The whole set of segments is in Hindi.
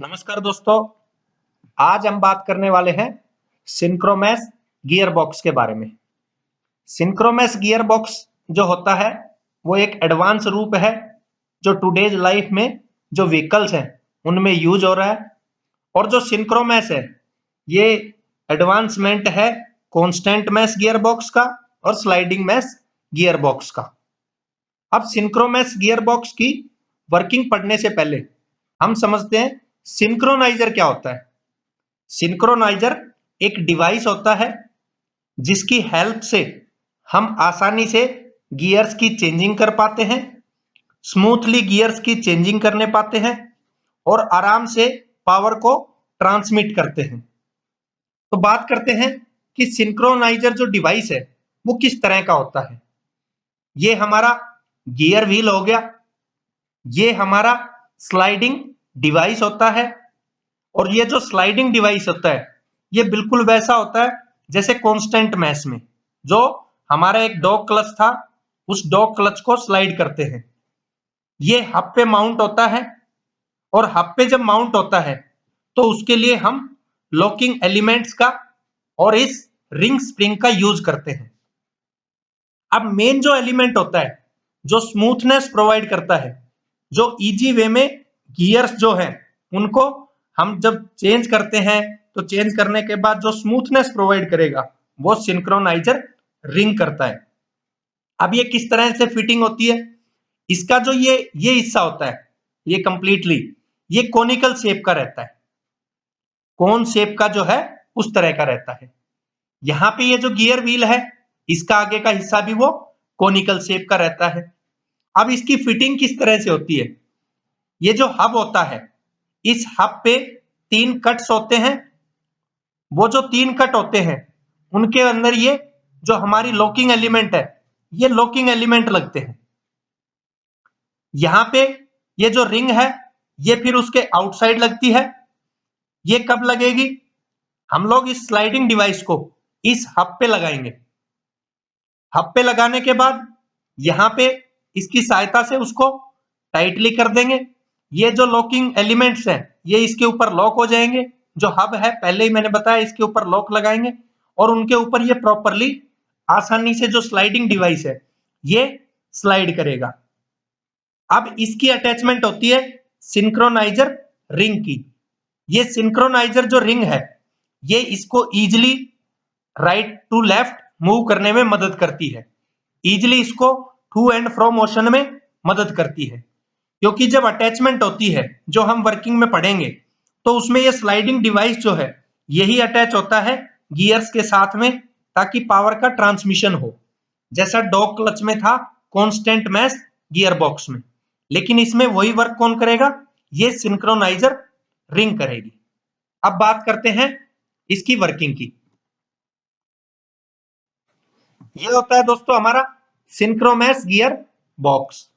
नमस्कार दोस्तों, आज हम बात करने वाले हैं सिंक्रोमैस गियर बॉक्स के बारे में। सिंक्रोमैस गियर बॉक्स जो होता है वो एक एडवांस रूप है जो टुडेज लाइफ में जो व्हीकल्स हैं उनमें यूज हो रहा है। और जो सिंक्रोमैस है ये एडवांसमेंट है कांस्टेंट मैस गियर बॉक्स का और स्लाइडिंग मैस गियर बॉक्स का। अब सिंक्रोमैस गियर बॉक्स की वर्किंग पढ़ने से पहले हम समझते हैं सिंक्रोनाइजर क्या होता है। सिंक्रोनाइजर एक डिवाइस होता है जिसकी हेल्प से हम आसानी से गियर्स की चेंजिंग कर पाते हैं, स्मूथली गियर्स की चेंजिंग करने पाते हैं और आराम से पावर को ट्रांसमिट करते हैं। तो बात करते हैं कि सिंक्रोनाइजर जो डिवाइस है वो किस तरह का होता है। ये हमारा गियर व्हील हो गया, ये हमारा स्लाइडिंग डिवाइस होता है। और ये जो स्लाइडिंग डिवाइस होता है ये बिल्कुल वैसा होता है जैसे कांस्टेंट मैस में जो हमारा एक डॉग क्लच था, उस डॉग क्लच को स्लाइड करते हैं। ये हब पे माउंट होता है और हब पे जब माउंट होता है तो उसके लिए हम लॉकिंग एलिमेंट्स का और इस रिंग स्प्रिंग का यूज करते हैं। अब मेन जो एलिमेंट होता है जो स्मूथनेस प्रोवाइड करता है, जो इजी वे में गियर्स जो है उनको हम जब चेंज करते हैं तो चेंज करने के बाद जो स्मूथनेस प्रोवाइड करेगा वो सिंक्रोनाइजर रिंग करता है। अब ये किस तरह से फिटिंग होती है, इसका जो ये हिस्सा होता है ये कंप्लीटली ये कोनिकल शेप का रहता है। कोन शेप का जो है उस तरह का रहता है। यहाँ पे ये जो गियर व्हील है इसका आगे का हिस्सा भी वो कोनिकल शेप का रहता है। अब इसकी फिटिंग किस तरह से होती है, ये जो हब होता है इस हब पे 3 कट्स होते हैं। वो जो 3 कट होते हैं उनके अंदर ये जो हमारी लॉकिंग एलिमेंट है ये लॉकिंग एलिमेंट लगते हैं। यहाँ पे ये जो रिंग है ये फिर उसके आउटसाइड लगती है। ये कब लगेगी, हम लोग इस स्लाइडिंग डिवाइस को इस हब पे लगाएंगे। हब पे लगाने के बाद यहाँ पे इसकी सहायता से उसको टाइटली कर देंगे। ये जो लॉकिंग एलिमेंट्स हैं ये इसके ऊपर लॉक हो जाएंगे। जो हब है पहले ही मैंने बताया इसके ऊपर लॉक लगाएंगे और उनके ऊपर ये प्रॉपरली आसानी से जो स्लाइडिंग डिवाइस है ये स्लाइड करेगा। अब इसकी अटैचमेंट होती है सिंक्रोनाइजर रिंग की। ये सिंक्रोनाइजर जो रिंग है ये इसको easily right to left move करने में मदद करती है, इजिली इसको टू एंड फ्रो मोशन में मदद करती है। क्योंकि जब अटैचमेंट होती है जो हम वर्किंग में पढ़ेंगे तो उसमें ये स्लाइडिंग डिवाइस जो है यही अटैच होता है गियर्स के साथ में ताकि पावर का ट्रांसमिशन हो, जैसा डॉग क्लच में था कांस्टेंट मैस गियर बॉक्स में। लेकिन इसमें वही वर्क कौन करेगा, ये सिंक्रोनाइजर रिंग करेगी। अब बात करते हैं इसकी वर्किंग की। ये होता है दोस्तों हमारा सिंक्रोमैस गियर बॉक्स।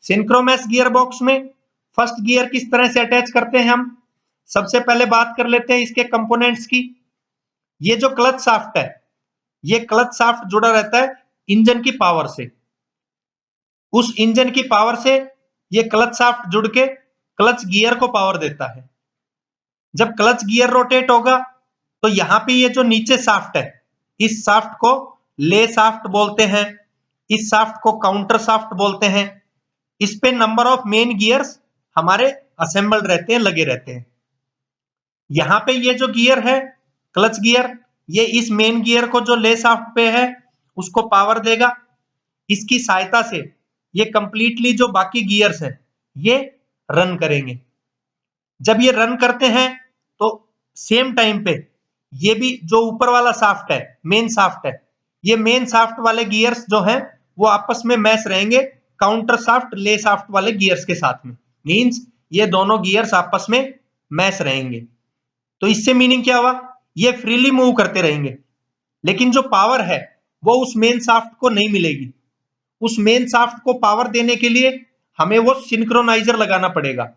सिंक्रोमैस गियर बॉक्स में फर्स्ट गियर किस तरह से अटैच करते हैं हम सबसे पहले बात कर लेते हैं इसके कंपोनेंट्स की। ये जो क्लच शाफ्ट है ये क्लच शाफ्ट जुड़ा रहता है इंजन की पावर से। उस इंजन की पावर से ये क्लच शाफ्ट जुड़ के क्लच गियर को पावर देता है। जब क्लच गियर रोटेट होगा तो यहाँ पे ये जो नीचे शाफ्ट है इस शाफ्ट को ले शाफ्ट बोलते हैं, इस शाफ्ट को काउंटर शाफ्ट बोलते हैं। इस पे नंबर ऑफ मेन गियर्स हमारे असेंबल्ड रहते हैं, लगे रहते हैं। यहाँ पे ये जो गियर है क्लच गियर ये इस मेन गियर को जो ले शाफ्ट पे है उसको पावर देगा। इसकी सहायता से ये कंप्लीटली जो बाकी गियर्स हैं ये रन करेंगे। जब ये रन करते हैं तो सेम टाइम पे ये भी जो ऊपर वाला शाफ्ट है मेन शाफ्ट है, ये मेन शाफ्ट वाले गियर्स जो हैं वो आपस में मैच रहेंगे काउंटर शाफ्ट ले शाफ्ट वाले गियर्स के साथ में। मींस ये दोनों गियर्स आपस में मैच रहेंगे। तो इससे मीनिंग क्या हुआ, ये फ्रीली मूव करते रहेंगे लेकिन जो पावर है वो उस मेन शाफ्ट को नहीं मिलेगी। उस मेन शाफ्ट को पावर देने के लिए हमें वो सिंक्रोनाइजर लगाना पड़ेगा।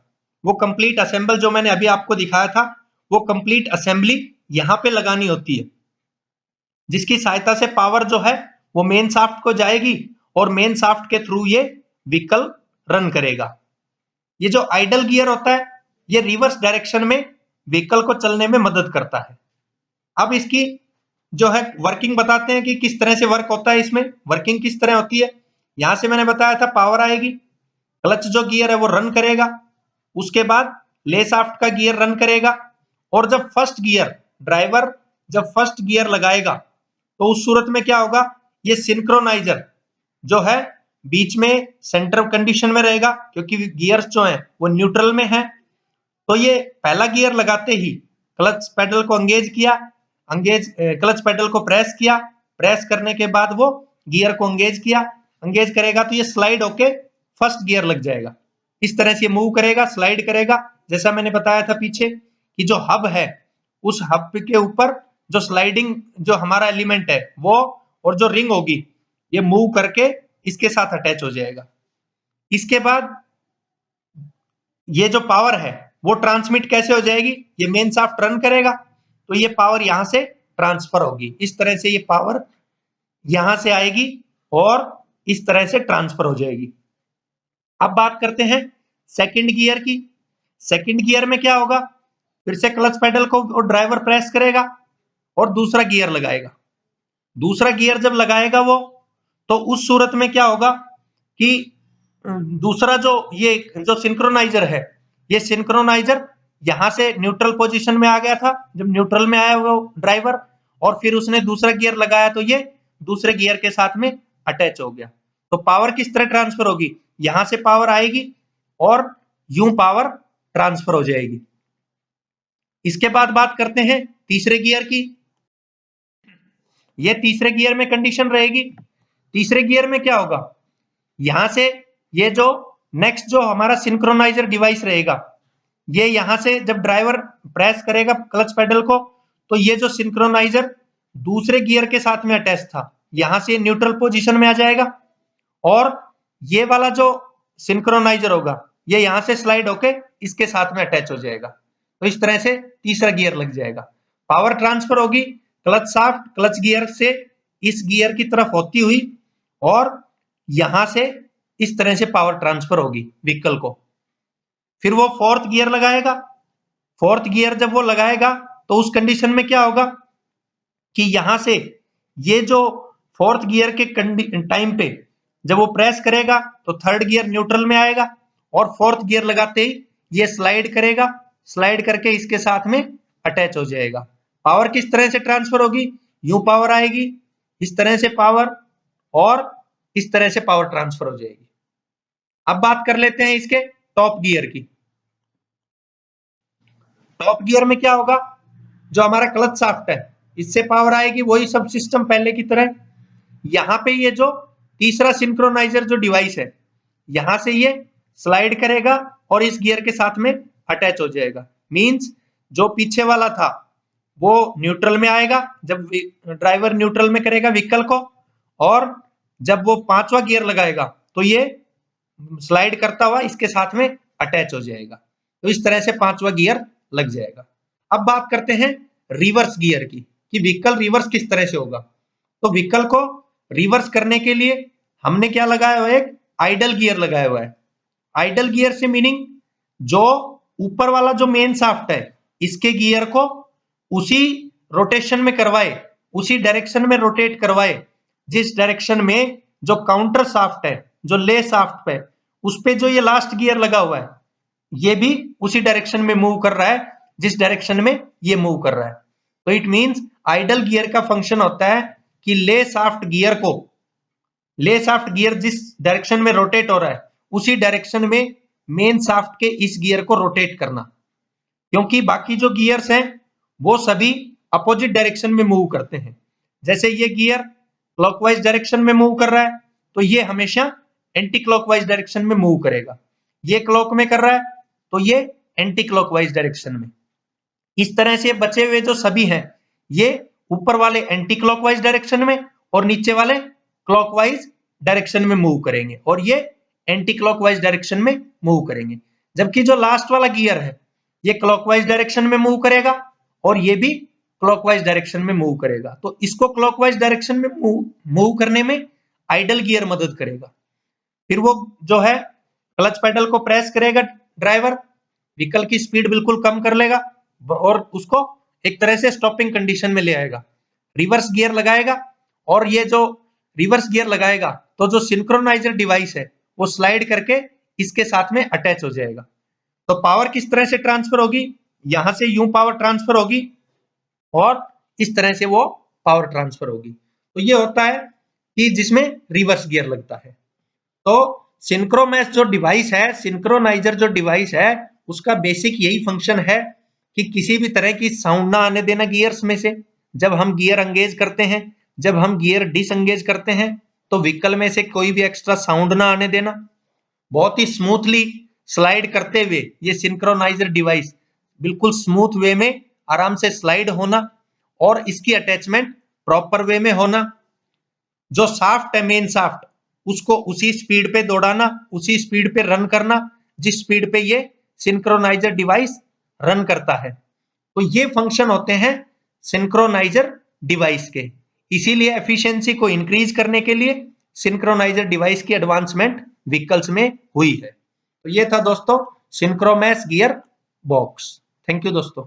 वो कंप्लीट असेंबल जो मैंने अभी आपको दिखाया था वो कंप्लीट असेंबली यहाँ पे लगानी होती है, जिसकी सहायता से पावर जो है वो मेन शाफ्ट को जाएगी और मेन शाफ्ट के थ्रू ये व्हीकल रन करेगा। ये जो आइडल गियर होता है ये रिवर्स डायरेक्शन में व्हीकल को चलने में मदद करता है। अब इसकी जो है वर्किंग बताते हैं कि किस तरह से वर्क होता है। इसमें वर्किंग किस तरह होती है। यहां से मैंने बताया था पावर आएगी, क्लच जो गियर है वो रन करेगा, उसके बाद ले शाफ्ट का गियर रन करेगा, और जब फर्स्ट गियर ड्राइवर जब फर्स्ट गियर लगाएगा तो उस सूरत में क्या होगा, ये सिंक्रोनाइजर जो है बीच में सेंटर कंडीशन में रहेगा, क्योंकि गियर्स जो है वो न्यूट्रल में है। तो ये पहला गियर लगाते ही क्लच पेडल को एंगेज किया, क्लच पेडल को प्रेस किया, प्रेस करने के बाद वो गियर को एंगेज किया, एंगेज करेगा तो ये स्लाइड होके फर्स्ट गियर लग जाएगा। इस तरह से मूव करेगा, स्लाइड करेगा। जैसा मैंने बताया था पीछे कि जो हब है उस हब के ऊपर जो स्लाइडिंग जो हमारा एलिमेंट है वो और जो रिंग होगी ये मूव करके इसके साथ अटैच हो जाएगा। इसके बाद ये जो पावर है वो ट्रांसमिट कैसे हो जाएगी, ये मेन शाफ्ट रन करेगा तो ये पावर यहां से ट्रांसफर होगी। इस तरह से ये पावर यहां से आएगी और इस तरह से ट्रांसफर हो जाएगी। अब बात करते हैं सेकंड गियर की। सेकंड गियर में क्या होगा, फिर से क्लच पेडल को और ड्राइवर प्रेस करेगा और दूसरा गियर लगाएगा। दूसरा गियर जब लगाएगा वो, तो उस सूरत में क्या होगा कि दूसरा जो ये जो सिंक्रोनाइजर है, ये सिंक्रोनाइजर यहां से न्यूट्रल पोजीशन में आ गया था। जब न्यूट्रल में आया वो ड्राइवर और फिर उसने दूसरा गियर लगाया तो ये दूसरे गियर के साथ में अटैच हो गया। तो पावर किस तरह ट्रांसफर होगी, यहां से पावर आएगी और यूं पावर ट्रांसफर हो जाएगी। इसके बाद बात करते हैं तीसरे गियर की। ये तीसरे गियर में कंडीशन रहेगी। तीसरे गियर में क्या होगा, यहां से ये जो नेक्स्ट जो हमारा सिंक्रोनाइजर डिवाइस रहेगा, ये यहां से जब ड्राइवर प्रेस करेगा क्लच पेडल को तो ये जो सिंक्रोनाइजर दूसरे गियर के साथ में अटैच था यहां से न्यूट्रल पोजीशन में आ जाएगा और ये वाला जो सिंक्रोनाइजर होगा ये यहां से स्लाइड होके इसके साथ में अटैच हो जाएगा। तो इस तरह से तीसरा गियर लग जाएगा। पावर ट्रांसफर होगी क्लच शाफ्ट क्लच गियर से इस गियर की तरफ होती हुई और यहां से इस तरह से पावर ट्रांसफर होगी व्हीकल को। फिर वो फोर्थ गियर लगाएगा। फोर्थ गियर जब वो लगाएगा तो उस कंडीशन में क्या होगा कि यहां से ये जो फोर्थ गियर के टाइम पे जब वो प्रेस करेगा तो थर्ड गियर न्यूट्रल में आएगा और फोर्थ गियर लगाते ही ये स्लाइड करेगा, स्लाइड करके इसके साथ में अटैच हो जाएगा। पावर किस तरह से ट्रांसफर होगी, यूं पावर आएगी, इस तरह से पावर और इस तरह से पावर ट्रांसफर हो जाएगी। अब बात कर लेते हैं इसके टॉप गियर की। टॉप गियर में क्या होगा, जो हमारा क्लच शाफ्ट है इससे पावर आएगी, वही सब सिस्टम पहले की तरह। यहां पे ये जो तीसरा सिंक्रोनाइजर जो डिवाइस है यहां से ये स्लाइड करेगा और इस गियर के साथ में अटैच हो जाएगा। मींस जो पीछे वाला था वो न्यूट्रल में आएगा जब ड्राइवर न्यूट्रल में करेगा व्हीकल को, और जब वो पांचवा गियर लगाएगा तो ये स्लाइड करता हुआ इसके साथ में अटैच हो जाएगा। तो इस तरह से पांचवा गियर लग जाएगा। अब बात करते हैं रिवर्स गियर की कि व्हीकल रिवर्स किस तरह से होगा। तो व्हीकल को रिवर्स करने के लिए हमने क्या लगाया हुआ है, एक आइडल गियर लगाया हुआ है। आइडल गियर से मीनिंग जो ऊपर वाला जो मेन शाफ्ट है इसके गियर को उसी रोटेशन में करवाए, उसी डायरेक्शन में रोटेट करवाए जिस डायरेक्शन में जो काउंटर शाफ्ट है, जो ले शाफ्ट पे उस पे जो ये लास्ट गियर लगा हुआ है ये भी उसी डायरेक्शन में मूव कर रहा है जिस डायरेक्शन में ये मूव कर रहा है। तो इट मींस आइडल गियर का फंक्शन होता है कि ले शाफ्ट गियर जिस डायरेक्शन में रोटेट हो रहा है उसी डायरेक्शन में मेन शाफ्ट के इस गियर को रोटेट करना, क्योंकि बाकी जो गियर्स हैं वो सभी अपोजिट डायरेक्शन में मूव करते हैं। जैसे ये गियर क्लॉकवाइज डायरेक्शन में मूव कर रहा है तो ये हमेशा एंटी क्लॉकवाइज डायरेक्शन में मूव करेगा। ये क्लॉक में कर रहा है तो ये एंटी क्लॉकवाइज डायरेक्शन में। इस तरह से बचे हुए जो सभी हैं ये ऊपर वाले एंटी क्लॉकवाइज डायरेक्शन में और नीचे वाले क्लॉकवाइज डायरेक्शन में मूव करेंगे और ये एंटी क्लॉकवाइज डायरेक्शन में मूव करेंगे। जबकि जो लास्ट वाला गियर है ये क्लॉकवाइज डायरेक्शन में मूव करेगा और ये भी क्लॉकवाइज डायरेक्शन में मूव करेगा। तो इसको क्लॉकवाइज डायरेक्शन में मूव करने में आइडल गियर मदद करेगा। फिर वो जो है क्लच पेडल को प्रेस करेगा ड्राइवर व्हीकल की स्पीड बिल्कुल कम कर लेगा और उसको एक तरह से स्टॉपिंग कंडीशन में ले आएगा। रिवर्स गियर लगाएगा और ये जो रिवर्स गियर लगाएगा तो जो सिंक्रोनाइजर डिवाइस है वो स्लाइड करके इसके साथ में अटैच हो जाएगा। तो पावर किस तरह से ट्रांसफर होगी, यहां से यूं पावर ट्रांसफर होगी और इस तरह से वो पावर ट्रांसफर होगी। तो ये होता है कि जिसमें रिवर्स गियर लगता है। तो सिंक्रोमैस जो डिवाइस है, सिंक्रोनाइजर जो डिवाइस है, उसका बेसिक यही फंक्शन है कि किसी भी तरह की साउंड ना आने देना गियर्स में से। जब हम गियर एंगेज करते हैं, जब हम गियर डिसएंगेज करते हैं, तो व्हीकल में से कोई भी एक्स्ट्रा साउंड ना आने देना। बहुत ही स्मूथली स्लाइड करते हुए ये सिंक्रोनाइजर डिवाइस बिल्कुल स्मूथ वे में आराम से स्लाइड होना और इसकी अटैचमेंट प्रॉपर वे में होना। जो शाफ्ट है, मेन शाफ्ट, उसको उसी स्पीड पे दौड़ाना, उसी स्पीड पे रन करना जिस स्पीड पे ये सिंक्रोनाइजर डिवाइस रन करता है। तो ये फंक्शन होते हैं सिंक्रोनाइजर डिवाइस के। इसीलिए एफिशिएंसी को इंक्रीज करने के लिए सिंक्रोनाइजर डिवाइस की एडवांसमेंट व्हीकल्स में हुई है। तो ये था दोस्तों सिंक्रोमैस गियर बॉक्स। थैंक यू दोस्तों।